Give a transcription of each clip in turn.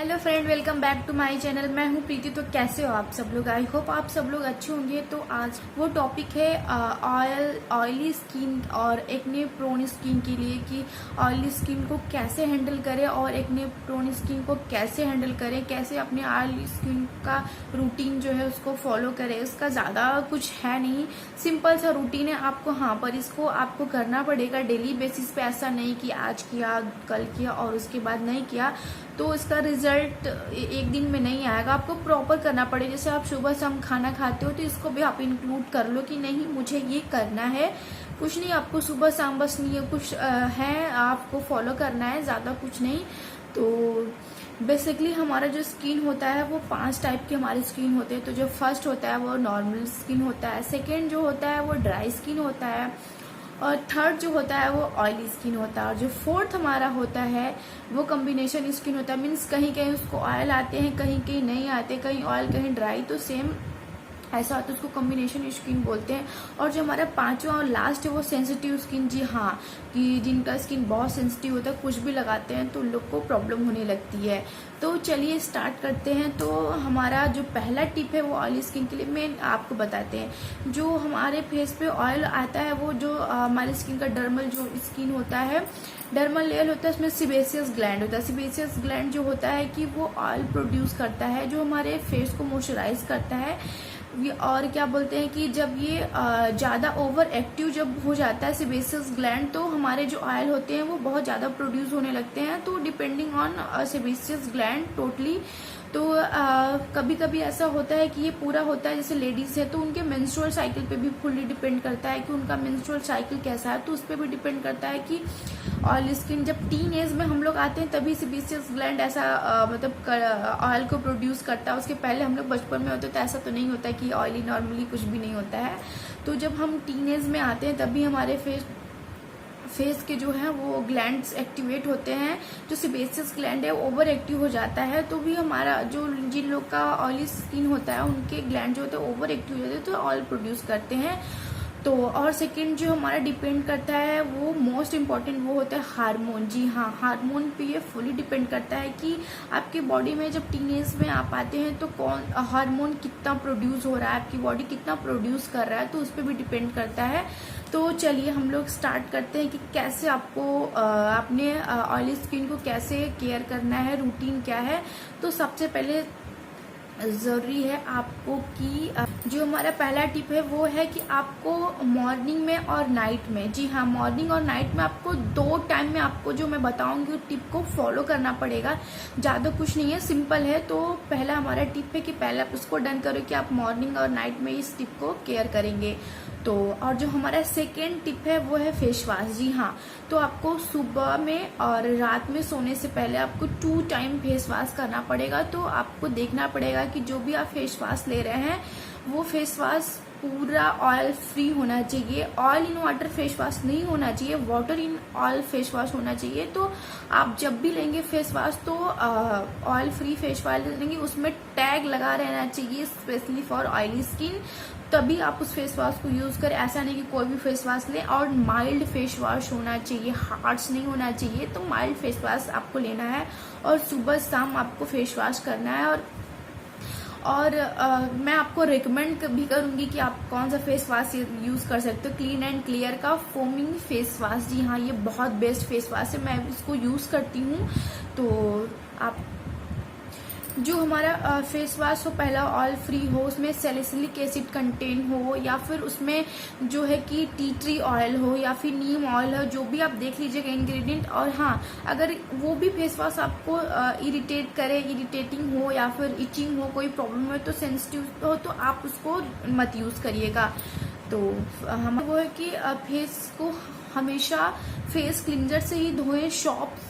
Hello friend, welcome back to my channel. मैं हूं प्रीति। तो कैसे हो आप सब लोग? आई होप आप सब लोग अच्छे होंगे। तो आज वो टॉपिक है ऑयली स्किन और एक्ने प्रोन स्किन के लिए कि ऑयली स्किन को कैसे हैंडल करें और एक्ने प्रोन स्किन को कैसे हैंडल करें, कैसे अपने ऑयली स्किन का रूटीन जो है उसको फॉलो करें। इसका ज़्यादा कुछ है नहीं, सिंपल सा रूटीन है आपको। हाँ, पर इसको आपको करना पड़ेगा डेली बेसिस पे। ऐसा नहीं कि आज किया कल किया और उसके बाद नहीं किया तो इसका रिजल्ट एक दिन में नहीं आएगा। आपको प्रॉपर करना पड़ेगा। जैसे आप सुबह शाम खाना खाते हो तो इसको भी आप इंक्लूड कर लो कि नहीं मुझे ये करना है। कुछ नहीं, आपको सुबह शाम बस नहीं कुछ है आपको फॉलो करना है, ज़्यादा कुछ नहीं। तो बेसिकली हमारा जो स्किन होता है वो 5 टाइप के हमारी स्किन होते हैं। तो जो फर्स्ट होता है वो नॉर्मल स्किन होता है, सेकेंड जो होता है वो ड्राई स्किन होता है, और थर्ड जो होता है वो ऑयली स्किन होता है, और जो फोर्थ हमारा होता है वो कॉम्बिनेशन स्किन होता है। मीन्स कहीं कहीं उसको ऑयल आते हैं, कहीं कहीं नहीं आते, कहीं ऑयल कहीं ड्राई, तो सेम ऐसा होता है, उसको कॉम्बिनेशन स्किन बोलते हैं। और जो हमारा पांचवा और लास्ट है वो सेंसिटिव स्किन। जी हाँ, कि जिनका स्किन बहुत सेंसिटिव होता है, कुछ भी लगाते हैं तो उन लोग को प्रॉब्लम होने लगती है। तो चलिए स्टार्ट करते हैं। तो हमारा जो पहला टिप है वो ऑयली स्किन के लिए मैं आपको बताते हैं। जो हमारे फेस पे ऑयल आता है वो जो हमारी स्किन का डर्मल जो स्किन होता है, डर्मल लेयर होता है, उसमें सिबेसियस ग्लैंड होता है। सिबेसियस ग्लैंड जो होता है कि वो ऑयल प्रोड्यूस करता है जो हमारे फेस को मॉइस्चराइज करता है। और क्या बोलते हैं कि जब ये ज़्यादा ओवर एक्टिव जब हो जाता है सिबेसियस ग्लैंड, तो हमारे जो ऑयल होते हैं वो बहुत ज़्यादा प्रोड्यूस होने लगते हैं। तो depending on sebaceous gland totally. तो कभी कभी ऐसा होता है कि ये पूरा होता है, जैसे लेडीज है तो उनके मेंस्ट्रुअल साइकिल पे भी फुल्ली डिपेंड करता है कि उनका मेंस्ट्रुअल साइकिल कैसा है। तो उस पर भी डिपेंड करता है कि ऑयल स्किन जब टीन एज में हम लोग आते हैं तभी सिबेसियस ग्लैंड ऐसा मतलब ऑयल को प्रोड्यूस करता है। उसके पहले हम लोग बचपन में होते तो ऐसा तो नहीं होता कि ऑयली नॉर्मली कुछ भी नहीं होता है। तो जब हम टीन एज में आते हैं तभी हमारे फेस के जो है वो ग्लैंड्स एक्टिवेट होते हैं। जो सिबेसियस ग्लैंड है ओवर एक्टिव हो जाता है तो भी हमारा जो जिन लोग का ऑयली स्किन होता है उनके ग्लैंड जो होते हैं ओवर एक्टिव हो जाते हैं तो ऑयल प्रोड्यूस करते हैं। तो और सेकंड जो हमारा डिपेंड करता है वो मोस्ट इम्पॉर्टेंट वो होता है हार्मोन। जी हाँ, हार्मोन पे ये फुली डिपेंड करता है कि आपके बॉडी में जब टीनेज में आप आते हैं तो कौन हार्मोन कितना प्रोड्यूस हो रहा है, आपकी बॉडी कितना प्रोड्यूस कर रहा है, तो उस पर भी डिपेंड करता है। तो चलिए हम लोग स्टार्ट करते हैं कि कैसे आपको अपने ऑयली स्किन को कैसे केयर करना है, रूटीन क्या है। तो सबसे पहले जरूरी है आपको कि जो हमारा पहला टिप है वो है कि आपको मॉर्निंग में और नाइट में, जी हाँ, मॉर्निंग और नाइट में आपको 2 टाइम में आपको जो मैं बताऊंगी उस टिप को फॉलो करना पड़ेगा। ज़्यादा कुछ नहीं है, सिंपल है। तो पहला हमारा टिप है कि पहले आप उसको डन करो कि आप मॉर्निंग और नाइट में इस टिप को केयर करेंगे। तो और जो हमारा सेकेंड टिप है वो है फेस वॉश। जी हाँ, तो आपको सुबह में और रात में सोने से पहले आपको 2 टाइम फेस वॉश करना पड़ेगा। तो आपको देखना पड़ेगा कि जो भी आप फेस वॉश ले रहे हैं वो फेस वॉश पूरा ऑयल फ्री होना चाहिए। Oil in water face wash नहीं होना चाहिए, water in oil face wash होना चाहिए। तो आप जब भी लेंगे फेस वॉश तो ऑयल फ्री फेस वॉश लेंगे, उसमें टैग लगा रहना चाहिए स्पेशली फॉर ऑयली स्किन, तभी आप उस फेस वॉश को यूज करें। ऐसा नहीं कि कोई भी फेस वॉश ले। और माइल्ड फेस वॉश होना चाहिए, हार्श नहीं होना चाहिए। तो माइल्ड फेस वॉश आपको लेना है और सुबह शाम आपको फेस वॉश करना है। और मैं आपको रिकमेंड भी करूंगी कि आप कौन सा फेस वॉश यूज कर सकते हो। क्लीन एंड क्लियर का फोमिंग फेस वॉश, जी हाँ, ये बहुत बेस्ट फेस वॉश है, मैं इसको यूज करती हूँ। तो आप जो हमारा फेस वॉश हो पहला ऑयल फ्री हो, उसमें सैलिसिलिक एसिड कंटेन हो, या फिर उसमें जो है कि टी ट्री ऑयल हो या फिर नीम ऑयल हो, जो भी आप देख लीजिएगा इंग्रेडिएंट। और हाँ, अगर वो भी फेस वॉश आपको इरिटेट करे, इरिटेटिंग हो या फिर इचिंग हो, कोई प्रॉब्लम हो, तो सेंसिटिव हो, तो आप उसको मत यूज करिएगा। तो हम वो है कि फेस को हमेशा फेस क्लींजर से ही धोएं।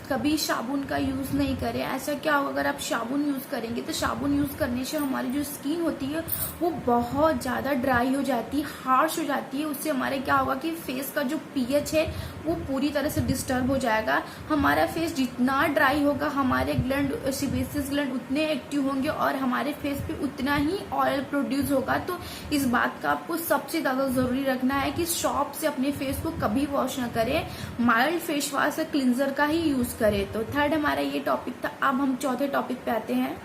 कभी साबुन का यूज नहीं करें। ऐसा क्या होगा, अगर आप साबुन यूज करेंगे तो साबुन यूज करने से हमारी जो स्किन होती है वो बहुत ज्यादा ड्राई हो जाती है, हार्श हो जाती है। उससे हमारे क्या होगा कि फेस का जो पीएच है वो पूरी तरह से डिस्टर्ब हो जाएगा। हमारा फेस जितना ड्राई होगा, हमारे ग्लैंड, सीबेसियस ग्लैंड उतने एक्टिव होंगे और हमारे फेस पे उतना ही ऑयल प्रोड्यूस होगा। तो इस बात का आपको सबसे ज्यादा जरूरी रखना है कि शॉप से अपने फेस को कभी वॉश ना करें, माइल्ड फेस वॉश या क्लिंजर का ही यूज करें। तो थर्ड हमारा ये टॉपिक था। अब हम चौथे टॉपिक पे आते हैं,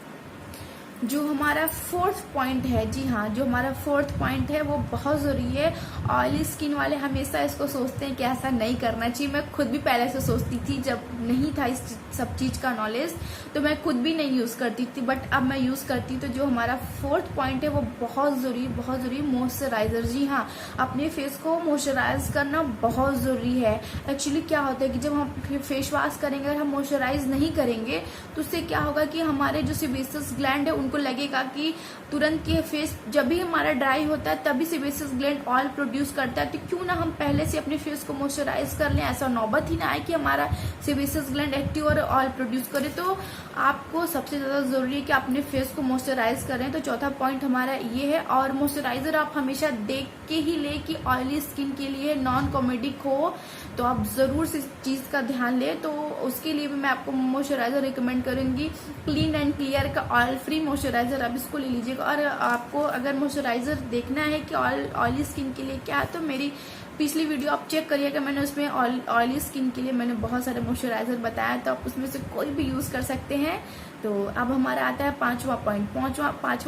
जो हमारा फोर्थ पॉइंट है। जी हाँ, जो हमारा फोर्थ पॉइंट है वो बहुत जरूरी है। ऑयली स्किन वाले हमेशा इसको सोचते हैं कि ऐसा नहीं करना चाहिए। मैं खुद भी पहले से सोचती थी, जब नहीं था इस सब चीज का नॉलेज तो मैं खुद भी नहीं यूज करती थी, बट अब मैं यूज करती हूँ। तो जो हमारा फोर्थ पॉइंट है वो बहुत जरूरी मॉइस्चराइजर। जी हाँ, अपने फेस को मॉइस्चराइज करना बहुत जरूरी है। एक्चुअली क्या होता है कि जब हम फेस वॉश करेंगे और हम मॉइस्चराइज नहीं करेंगे तो उससे क्या होगा कि हमारे जो सेबेसियस ग्लैंड है उनको लगेगा कि तुरंत के फेस जब भी हमारा ड्राई होता है तभी सेबेसियस ग्लैंड ऑयल प्रोड्यूस करता है। तो क्यों ना हम पहले से अपने फेस को मॉइस्चराइज कर लें, ऐसा नौबत ही ना आए कि हमारा सेबेसियस ग्लैंड एक्टिव और ऑयल प्रोड्यूस करे। तो आपको सबसे ज्यादा जरूरी है कि अपने फेस को मॉइस्चराइज करें। तो चौथा पॉइंट हमारा ये है। और मॉइस्चराइजर आप हमेशा देख के ही ले कि ऑयली स्किन के लिए नॉन कॉमेडिक हो, तो आप जरूर इस चीज का ध्यान लें। तो उसके लिए भी मैं आपको मॉइस्चराइजर रिकमेंड करूंगी, क्लीन एंड क्लियर का ऑयल फ्री मॉइस्चराइजर, आप इसको ले लीजिएगा। और आपको अगर मॉइस्चराइजर देखना है कि ऑयली स्किन के लिए क्या है, तो मेरी पिछली वीडियो आप चेक करिएगा, मैंने उसमें ऑयली स्किन के लिए मैंने बहुत सारे मॉइस्चराइजर बताया, तो आप उसमें से कोई भी यूज कर सकते हैं। तो अब हमारा आता है पांचवा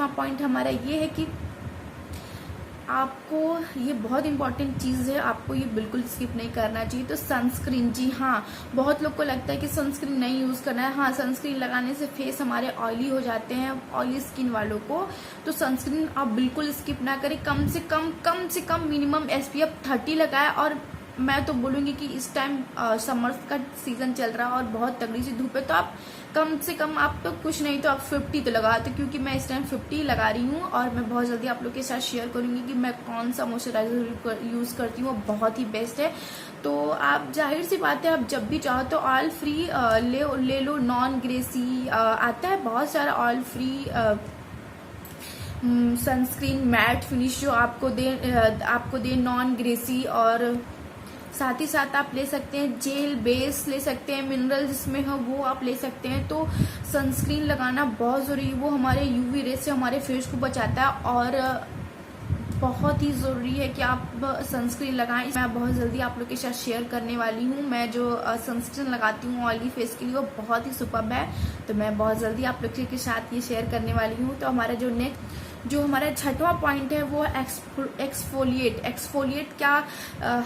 पॉइंट हमारा ये है कि आपको, ये बहुत इंपॉर्टेंट चीज है, आपको ये बिल्कुल स्किप नहीं करना चाहिए। तो सनस्क्रीन। जी हाँ, बहुत लोग को लगता है कि सनस्क्रीन नहीं यूज करना है। हाँ, सनस्क्रीन लगाने से फेस हमारे ऑयली हो जाते हैं, ऑयली स्किन वालों को। तो सनस्क्रीन आप बिल्कुल स्किप ना करें। कम से कम मिनिमम SPF 30 लगाए। और मैं तो बोलूंगी कि इस टाइम समर्स का सीजन चल रहा है और बहुत तगड़ी सी धूप है, तो आप कम से कम, आप तो कुछ नहीं तो आप 50 तो लगाते, क्योंकि मैं इस टाइम 50 लगा रही हूँ। और मैं बहुत जल्दी आप लोग के साथ शेयर करूंगी कि मैं कौन सा मॉइस्चराइजर यूज करती हूँ, वो बहुत ही बेस्ट है। तो आप, जाहिर सी बात है, आप जब भी चाहो तो ऑयल फ्री ले लो। नॉन ग्रेसी आता है बहुत सारा oil free sunscreen matte finish जो आपको दे नॉन ग्रेसी। और साथ ही साथ आप ले सकते हैं जेल बेस, ले सकते हैं मिनरल जिसमें हो वो आप ले सकते हैं। तो सनस्क्रीन लगाना बहुत जरूरी है, वो हमारे UV रे से हमारे फेस को बचाता है। और बहुत ही जरूरी है कि आप सनस्क्रीन लगाएं। मैं बहुत जल्दी आप लोग के साथ शेयर करने वाली हूँ। मैं जो सनस्क्रीन लगाती हूँ ऑयली फेस के लिए वो बहुत ही सुपर्ब है, तो मैं बहुत जल्दी आप लोग के साथ ये शेयर करने वाली हूँ। तो हमारा जो हमारा छठवां पॉइंट है वो एक्सफोलिएट क्या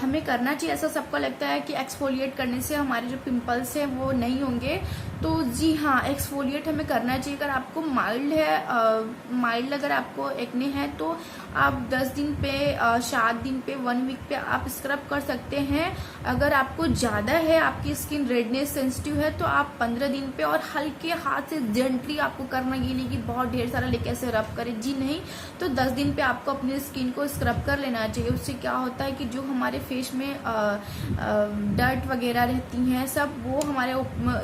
हमें करना चाहिए। ऐसा सबको लगता है कि एक्सफोलिएट करने से हमारे जो पिंपल्स हैं वो नहीं होंगे। तो जी हाँ, एक्सफोलिएट हमें करना चाहिए। अगर आपको माइल्ड अगर आपको एक्ने है तो आप 10 दिन पे, 7 दिन पे, 1 वीक पे आप स्क्रब कर सकते हैं। अगर आपको ज्यादा है, आपकी स्किन रेडनेस सेंसिटिव है, तो आप 15 दिन पे और हल्के हाथ से जेंटली आपको करना, ये नहीं कि बहुत ढेर सारा लेके ऐसे रब करें, जी नहीं। तो 10 दिन पे आपको अपनी स्किन को स्क्रब कर लेना चाहिए। उससे क्या होता है कि जो हमारे फेस में डर्ट वगैरह रहती हैं सब, वो हमारे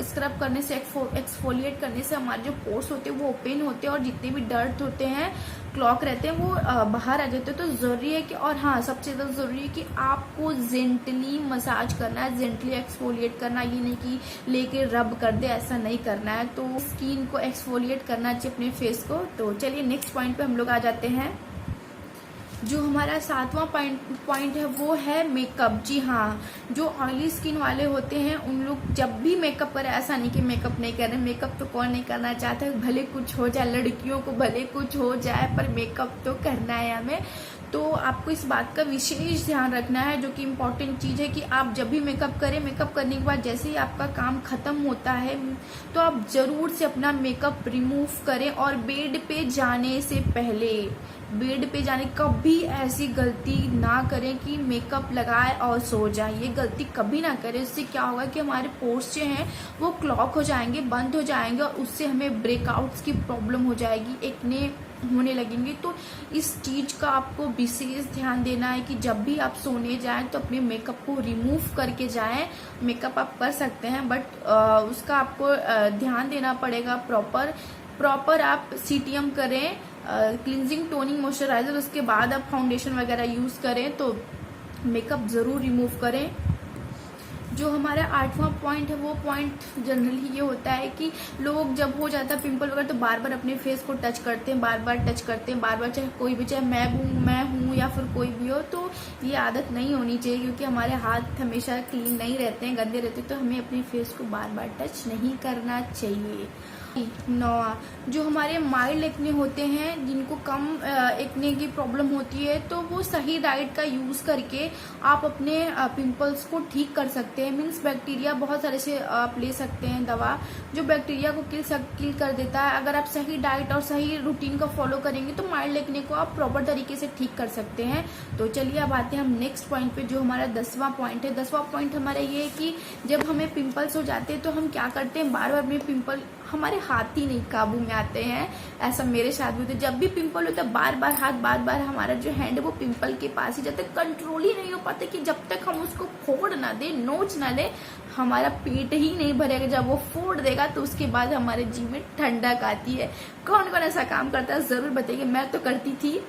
स्क्रब करने से, एक्सफोलिएट करने से हमारे जो पोर्स होते हैं वो ओपन होते हैं और जितने भी डर्ट होते हैं, क्लॉक रहते हैं, वो बाहर आ जाते हैं। तो जरूरी है कि, और हाँ, सबसे ज्यादा जरूरी है कि आपको जेंटली मसाज करना है, जेंटली एक्सफोलिएट करना, ये नहीं कि लेके रब कर दे, ऐसा नहीं करना है। तो स्किन को एक्सफोलिएट करना चाहिए अपने फेस को। तो चलिए नेक्स्ट पॉइंट पे हम लोग आ जाते हैं। जो हमारा 7वां पॉइंट है वो है मेकअप। जी हाँ, जो ऑयली स्किन वाले होते हैं उन लोग जब भी मेकअप करें, ऐसा नहीं कि मेकअप नहीं कर रहे, मेकअप तो कौन नहीं करना चाहता है, भले कुछ हो जाए, लड़कियों को भले कुछ हो जाए, पर मेकअप तो करना है हमें। तो आपको इस बात का विशेष ध्यान रखना है, जो कि इम्पोर्टेंट चीज है, कि आप जब भी मेकअप करें, मेकअप करने के बाद जैसे ही आपका काम खत्म होता है तो आप जरूर से अपना मेकअप रिमूव करें। और बेड पे जाने से पहले, कभी ऐसी गलती ना करें कि मेकअप लगाए और सो जाए, ये गलती कभी ना करें। इससे क्या होगा कि हमारे पोर्स जो हैं वो क्लॉक हो जाएंगे, बंद हो जाएंगे, और उससे हमें ब्रेकआउट्स की प्रॉब्लम हो जाएगी, एक्ने होने लगेंगे। तो इस चीज का आपको विशेष ध्यान देना है कि जब भी आप सोने जाएं तो अपने मेकअप को रिमूव करके जाएं। मेकअप आप कर सकते हैं, बट उसका आपको ध्यान देना पड़ेगा। प्रॉपर आप CTM करें, क्लिंजिंग टोनिंग मॉइस्चराइजर, उसके बाद आप फाउंडेशन वगैरह यूज करें, तो मेकअप जरूर रिमूव करें। जो हमारा 8वां पॉइंट है वो पॉइंट जनरली ये होता है कि लोग जब हो जाता है पिंपल वगैरह तो बार बार अपने फेस को टच करते हैं, बार बार टच करते हैं, बार बार, चाहे कोई भी, चाहे मैं हूँ या फिर कोई भी हो। तो ये आदत नहीं होनी चाहिए, क्योंकि हमारे हाथ हमेशा क्लीन नहीं रहते हैं, गंदे रहते हैं, तो हमें अपने फेस को बार बार टच नहीं करना चाहिए। 9, जो हमारे माइल्ड एक्ने होते हैं, जिनको कम एक्ने की प्रॉब्लम होती है, तो वो सही डाइट का यूज करके आप अपने पिंपल्स को ठीक कर सकते हैं। मीन्स बैक्टीरिया बहुत सारे से आप ले सकते हैं दवा जो बैक्टीरिया को किल कर देता है। अगर आप सही डाइट और सही रूटीन को फॉलो करेंगे तो माइल्ड एक्ने को आप प्रॉपर तरीके से ठीक कर सकते हैं। तो चलिए अब आते हैं हम नेक्स्ट पॉइंट पे, जो हमारा 10वां पॉइंट है। 10वां पॉइंट हमारा ये है कि जब हमें पिंपल्स हो जाते हैं तो हम क्या करते हैं, बार बार अपने पिंपल, हमारे हाथ ही नहीं काबू में आते हैं। ऐसा मेरे साथ भी होता है, जब भी पिंपल होता है बार बार हमारा जो हैंड है वो पिंपल के पास ही जाता है। कंट्रोल ही नहीं हो पाता कि जब तक हम उसको फोड़ ना दे, नोच ना ले, हमारा पेट ही नहीं भरेगा। जब वो फोड़ देगा तो उसके बाद हमारे जी में ठंडक आती है। कौन कौन ऐसा काम करता है जरूर बताइए, मैं तो करती थी।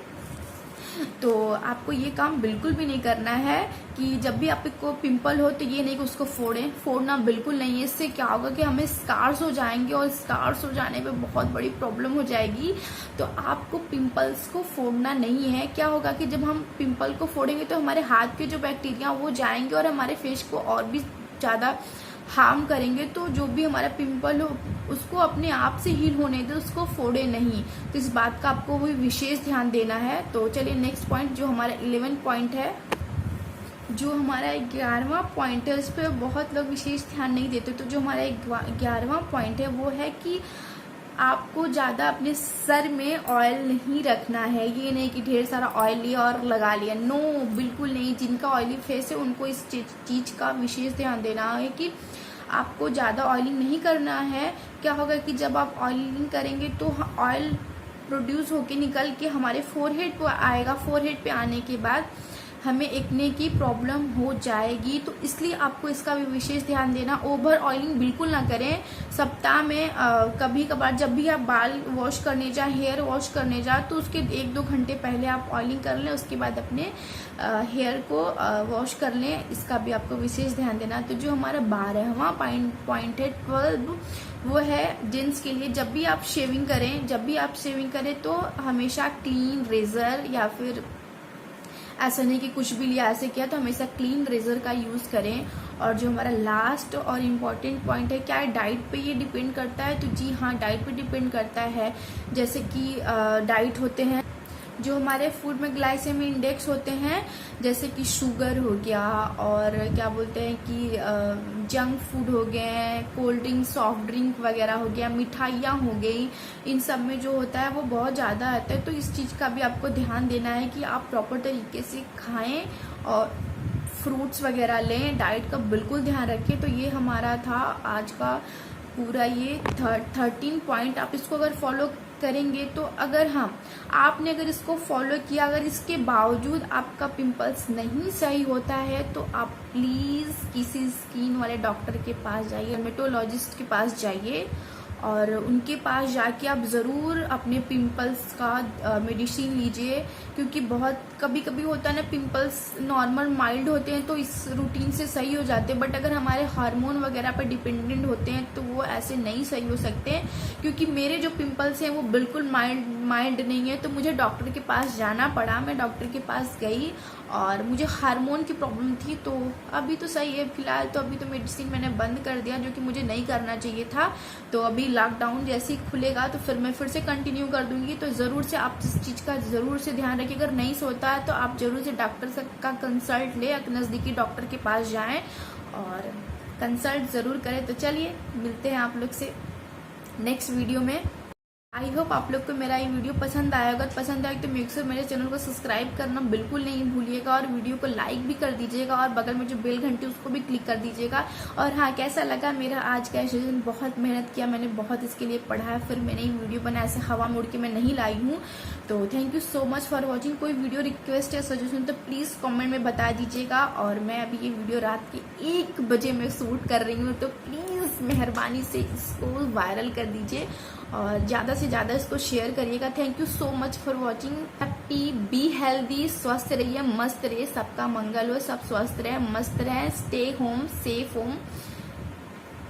तो आपको ये काम बिल्कुल भी नहीं करना है कि जब भी आपको पिंपल हो तो ये नहीं कि उसको फोड़ना बिल्कुल नहीं है। इससे क्या होगा कि हमें स्कार्स हो जाएंगे, और स्कार्स हो जाने पे बहुत बड़ी प्रॉब्लम हो जाएगी। तो आपको पिंपल्स को फोड़ना नहीं है। क्या होगा कि जब हम पिंपल को फोड़ेंगे तो हमारे हाथ के जो बैक्टीरिया वो जाएंगे और हमारे फेस को और भी ज्यादा हार्म करेंगे। तो जो भी हमारा पिंपल हो उसको अपने आप से हील होने दे, उसको फोड़े नहीं। तो इस बात का आपको भी विशेष ध्यान देना है। तो चलिए नेक्स्ट पॉइंट, जो हमारा 11 पॉइंट है, जो हमारा 11वां पॉइंट है, उस पर बहुत लोग विशेष ध्यान नहीं देते। तो जो हमारा 11वां पॉइंट है वो है कि आपको ज्यादा अपने सर में ऑयल नहीं रखना है। ये नहीं कि ढेर सारा ऑयल लिया और लगा लिया, नो, बिल्कुल नहीं। जिनका ऑयली फेस है उनको इस चीज का विशेष ध्यान देना है कि आपको ज्यादा ऑयलिंग नहीं करना है। क्या होगा कि जब आप ऑयलिंग करेंगे तो ऑयल प्रोड्यूस होके निकल के हमारे फोरहेड को आएगा। फोरहेड पे आने के बाद हमें एक्ने की प्रॉब्लम हो जाएगी। तो इसलिए आपको इसका भी विशेष ध्यान देना। ओवर ऑयलिंग बिल्कुल ना करें। सप्ताह में कभी कभार जब भी आप बाल वॉश करने जाए, हेयर वॉश करने जाए, तो उसके 1-2 घंटे पहले आप ऑयलिंग कर लें, उसके बाद अपने हेयर को वॉश कर लें। इसका भी आपको विशेष ध्यान देना। तो जो हमारा 12वां पॉइंट है 12, वो है जेंट्स के लिए। जब भी आप शेविंग करें तो हमेशा क्लीन रेजर, या फिर ऐसा नहीं कि कुछ भी लिया ऐसे किया, तो हमेशा क्लीन रेजर का यूज करें। और जो हमारा लास्ट और इम्पोर्टेंट पॉइंट है, क्या है, डाइट पे ये डिपेंड करता है। तो जी हाँ, डाइट पे डिपेंड करता है। जैसे कि डाइट होते हैं जो हमारे फूड में ग्लाइसेमी इंडेक्स होते हैं, जैसे कि शुगर हो गया, और क्या बोलते हैं कि जंक फूड हो गए, कोल्ड ड्रिंक, सॉफ्ट ड्रिंक वगैरह हो गया, मिठाइयाँ हो गई, इन सब में जो होता है वो बहुत ज़्यादा आता है। तो इस चीज़ का भी आपको ध्यान देना है कि आप प्रॉपर तरीके से खाएं और फ्रूट्स वगैरह लें, डाइट का बिल्कुल ध्यान रखें। तो ये हमारा था आज का पूरा ये 13 पॉइंट। आप इसको अगर फॉलो करेंगे तो आपने अगर इसको फॉलो किया, अगर इसके बावजूद आपका पिंपल्स नहीं सही होता है, तो आप प्लीज किसी स्किन वाले डॉक्टर के पास जाइए, डर्मेटोलॉजिस्ट के पास जाइए, और उनके पास जाके आप ज़रूर अपने पिंपल्स का मेडिसिन लीजिए। क्योंकि बहुत कभी कभी होता है ना, पिंपल्स नॉर्मल माइल्ड होते हैं तो इस रूटीन से सही हो जाते हैं, बट अगर हमारे हार्मोन वगैरह पर डिपेंडेंट होते हैं तो वो ऐसे नहीं सही हो सकते। क्योंकि मेरे जो पिंपल्स हैं वो बिल्कुल माइल्ड नहीं है, तो मुझे डॉक्टर के पास जाना पड़ा। मैं डॉक्टर के पास गई और मुझे हार्मोन की प्रॉब्लम थी। तो अभी तो सही है फिलहाल, तो अभी तो मेडिसिन मैंने बंद कर दिया, जो कि मुझे नहीं करना चाहिए था। तो अभी लॉकडाउन जैसे ही खुलेगा तो फिर मैं फिर से कंटिन्यू कर दूंगी। तो जरूर से आप इस चीज का जरूर से ध्यान रखिए। अगर नहीं सोता है तो आप जरूर से डॉक्टर का कंसल्ट ले, नजदीकी डॉक्टर के पास जाएं और कंसल्ट जरूर करें। तो चलिए मिलते हैं आप लोग से नेक्स्ट वीडियो में। आई होप आप लोग को मेरा ये वीडियो पसंद आया। अगर पसंद आए तो मेक श्योर मेरे चैनल को सब्सक्राइब करना बिल्कुल नहीं भूलिएगा, और वीडियो को लाइक भी कर दीजिएगा, और बगल में जो बेल घंटी उसको भी क्लिक कर दीजिएगा। और हाँ, कैसा लगा मेरा आज का सेशन? बहुत मेहनत किया मैंने, बहुत इसके लिए पढ़ा है, फिर मैंने ये वीडियो बनाया, ऐसे हवा मोड़ के मैं नहीं लाई हूँ। तो thank you so much for watching. कोई वीडियो रिक्वेस्ट या सजेशन तो प्लीज कॉमेंट में बता दीजिएगा। और मैं अभी ये वीडियो रात के 1 बजे में शूट कर रही हूँ, तो प्लीज मेहरबानी से इसको वायरल कर दीजिए और ज़्यादा से ज़्यादा इसको शेयर करिएगा। Thank you so much for watching. Happy, be healthy, स्वस्थ रहिए, मस्त रहिए, सबका मंगल हो, सब स्वस्थ रहे, मस्त रहे, स्टे होम, सेफ होम।